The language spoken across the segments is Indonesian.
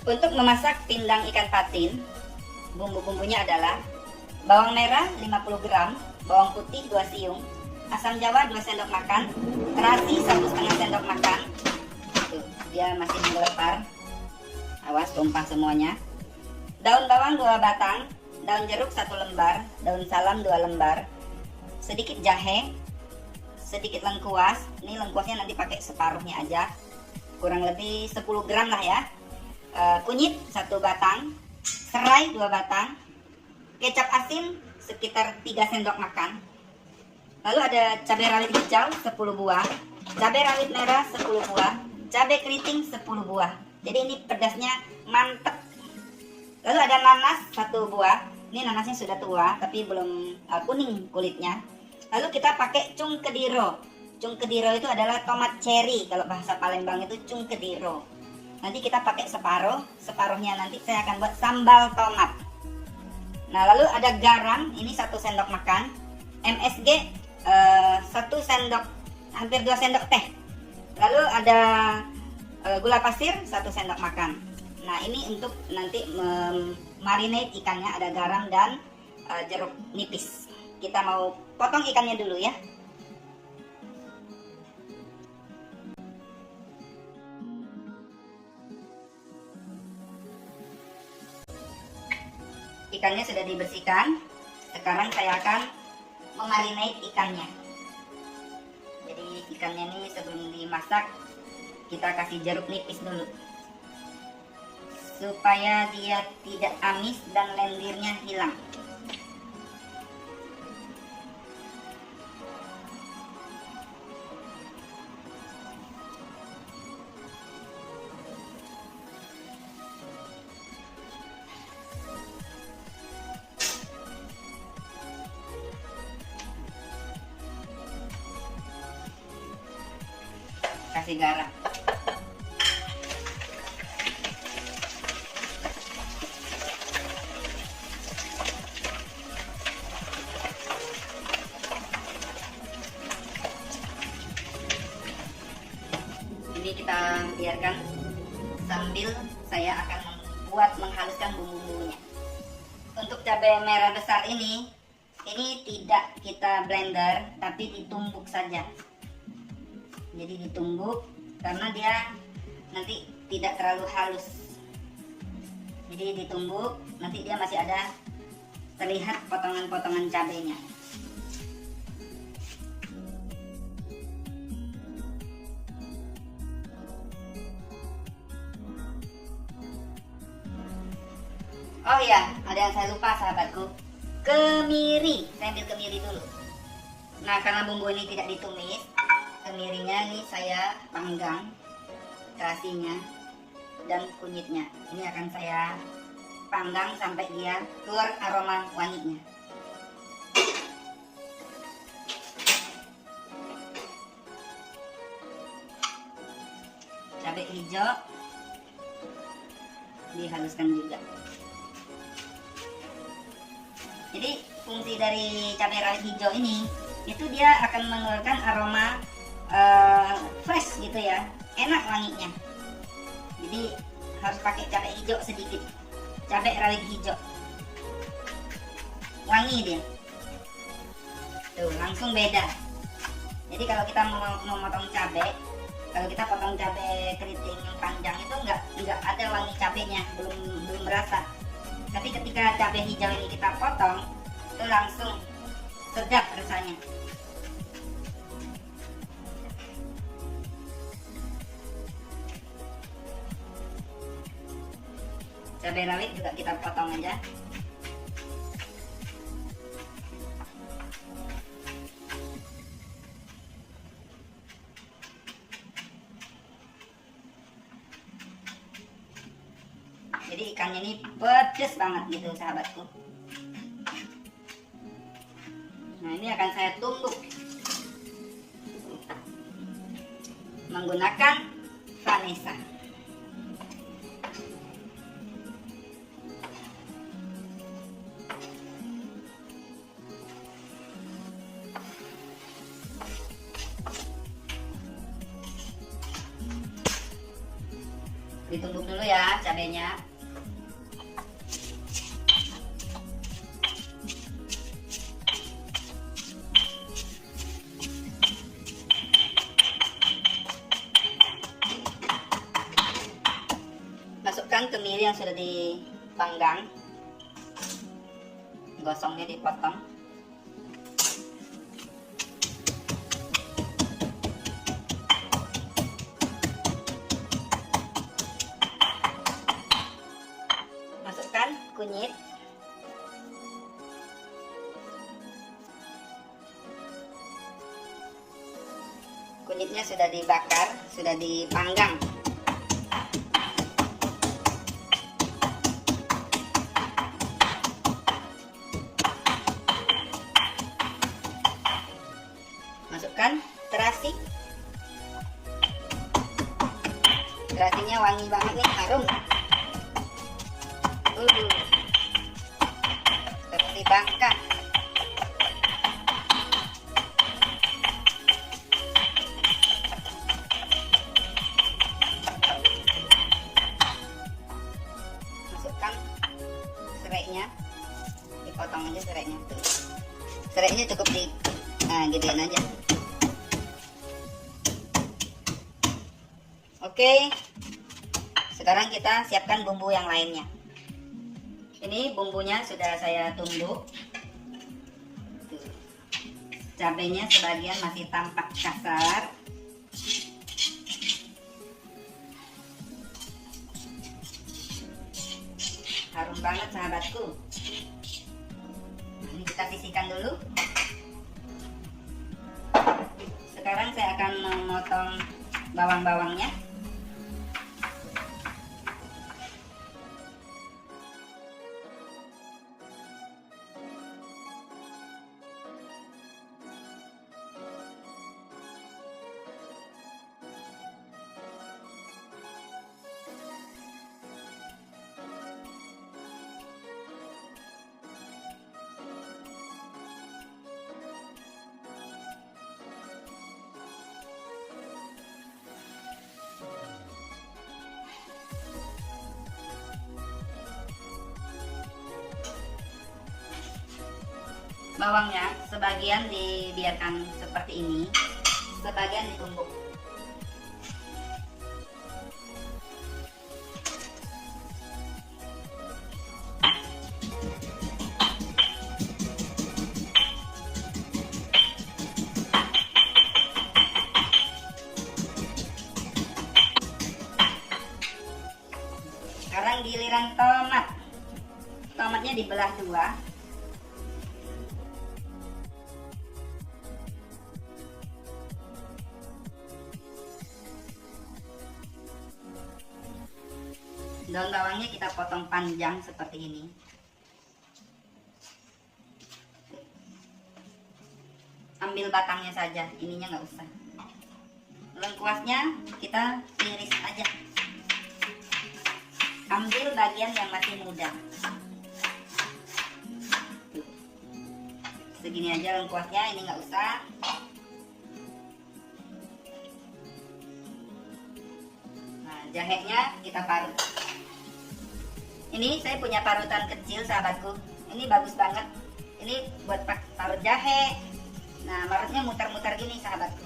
Untuk memasak pindang ikan patin, bumbu-bumbunya adalah bawang merah 50 gram, bawang putih 2 siung, asam jawa 2 sendok makan, terasi 1,5 sendok makan. Tuh, dia masih menggelepar. Awas tumpah semuanya. Daun bawang 2 batang, daun jeruk 1 lembar, daun salam 2 lembar, sedikit jahe, sedikit lengkuas. Ini lengkuasnya nanti pakai separuhnya aja, kurang lebih 10 gram lah ya. Kunyit 1 batang, serai 2 batang, kecap asin sekitar 3 sendok makan. Lalu ada cabai rawit hijau 10 buah, cabai rawit merah 10 buah, cabai keriting 10 buah. Jadi ini pedasnya mantep. Lalu ada nanas 1 buah. Ini nanasnya sudah tua tapi belum kuning kulitnya. Lalu kita pakai cung kediro. Cung kediro itu adalah tomat cherry, kalau bahasa Palembang itu cung kediro. Nanti kita pakai separuh, separuhnya nanti saya akan buat sambal tomat. Nah, lalu ada garam, ini 1 sendok makan, MSG 1 sendok, hampir 2 sendok teh. Lalu ada gula pasir 1 sendok makan. Nah, ini untuk nanti marinate ikannya, ada garam dan jeruk nipis. Kita mau potong ikannya dulu ya. Ikannya sudah dibersihkan. Sekarang saya akan memarinate ikannya. Jadi ikannya ini sebelum dimasak kita kasih jeruk nipis dulu, supaya dia tidak amis dan lendirnya hilang. Kasih garam. Ini kita biarkan sambil saya akan menghaluskan bumbu-bumbunya. Untuk cabai merah besar ini tidak kita blender tapi ditumbuk saja. Jadi ditumbuk karena dia nanti tidak terlalu halus. Jadi ditumbuk, nanti dia masih ada terlihat potongan-potongan cabenya. Oh iya, ada yang saya lupa sahabatku. Kemiri, saya ambil kemiri dulu. Nah, karena bumbu ini tidak ditumis, kemirinya ini saya panggang, terasinya dan kunyitnya. Ini akan saya panggang sampai dia keluar aroma wanginya. Cabai hijau dihaluskan juga. Jadi fungsi dari cabai rawit hijau ini itu dia akan mengeluarkan aroma fresh gitu ya, enak wanginya. Jadi harus pakai cabai hijau sedikit, cabai rawit hijau, wangi dia. Tuh langsung beda. Jadi kalau kita mau motong cabai, kalau kita potong cabai keriting yang panjang itu nggak ada wangi cabainya, belum berasa. Tapi ketika cabai hijau ini kita potong, itu langsung sedap rasanya. Cabai rawit juga kita potong aja. Jadi ikannya ini pedes banget gitu sahabatku. Nah, ini akan saya tumbuk menggunakan vanesa. Ditumbuk dulu ya cabenya. Masukkan kemiri yang sudah dipanggang. Gosongnya dipotong. Masukkan kunyit. Kunyitnya sudah dibakar, sudah dipanggang. Masukkan terasi. Terasinya wangi banget nih, harum. Terus dibakar. Masukkan serainya, dipotong aja serainya tuh. Serainya cukup gedein aja. Oke, sekarang kita siapkan bumbu yang lainnya. Ini bumbunya sudah saya tumbuk. Cabenya sebagian masih tampak kasar. Harum banget sahabatku. Ini kita sisihkan dulu. Sekarang saya akan memotong bawang-bawangnya. Bawangnya sebagian dibiarkan seperti ini, sebagian ditumbuk. Sekarang giliran tomat. Tomatnya dibelah dua. Daun bawangnya kita potong panjang seperti ini. Ambil batangnya saja, ininya nggak usah. Lengkuasnya kita iris aja. Ambil bagian yang masih muda. Segini aja lengkuasnya, ini nggak usah. Nah, jahenya kita parut. Ini saya punya parutan kecil sahabatku. Ini bagus banget. Ini buat parut jahe. Nah, parutnya muter-muter gini sahabatku.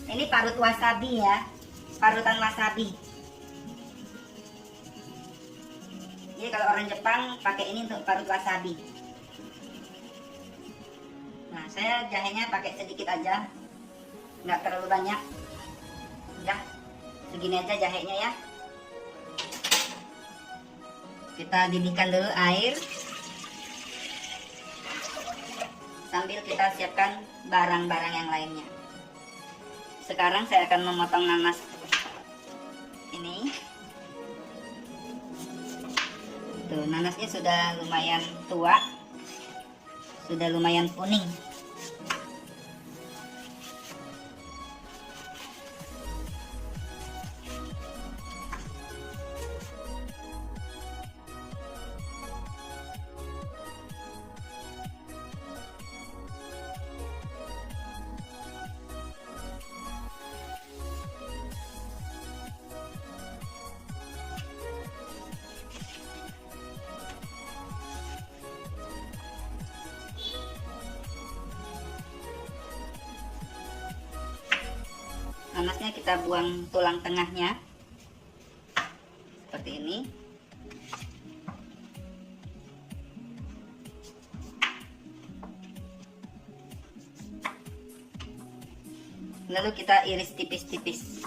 Ini parut wasabi ya. Parutan wasabi. Jadi kalau orang Jepang pakai ini untuk parut wasabi. Nah, saya jahenya pakai sedikit aja. Nggak terlalu banyak. Udah, segini aja jahenya ya. Kita didihkan dulu air sambil kita siapkan barang-barang yang lainnya. Sekarang saya akan memotong nanas ini. Tuh, nanasnya sudah lumayan tua, sudah lumayan kuning. Panasnya kita buang tulang tengahnya seperti ini. Lalu kita iris tipis-tipis.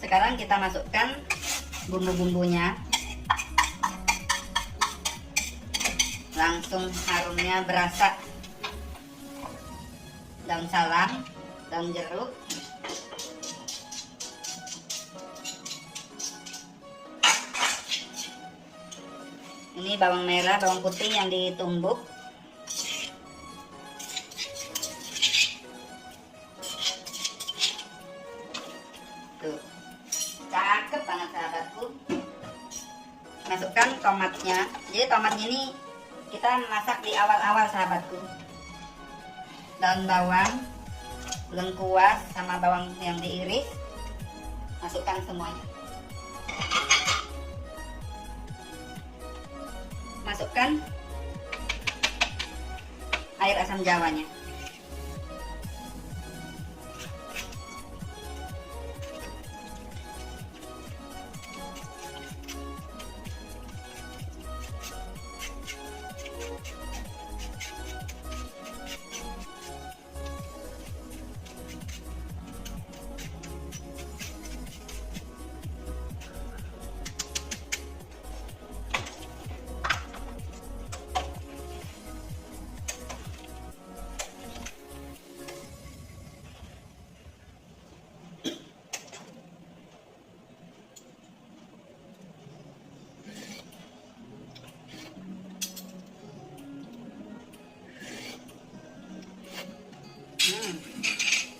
Sekarang kita masukkan bumbu-bumbunya. Langsung harumnya berasa. Daun salam, daun jeruk, ini bawang merah, bawang putih yang ditumbuk. Tuh, cakep banget sahabatku. Masukkan tomatnya. Jadi tomatnya ini kita masak di awal-awal sahabatku. Daun bawang, lengkuas, sama bawang yang diiris, masukkan semuanya. Masukkan air asam jawanya.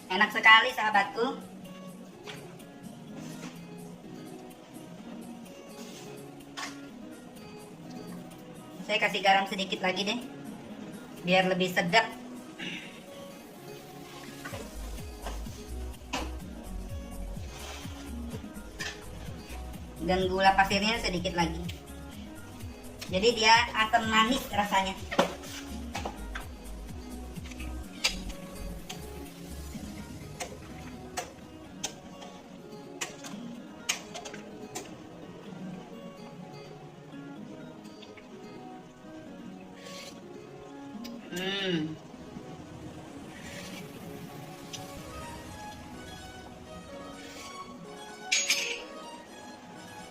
Enak sekali sahabatku. Saya kasih garam sedikit lagi deh, biar lebih sedap. Dan gula pasirnya sedikit lagi. Jadi dia asam manis rasanya.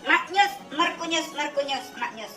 Maknyus, merkunyus, maknyus.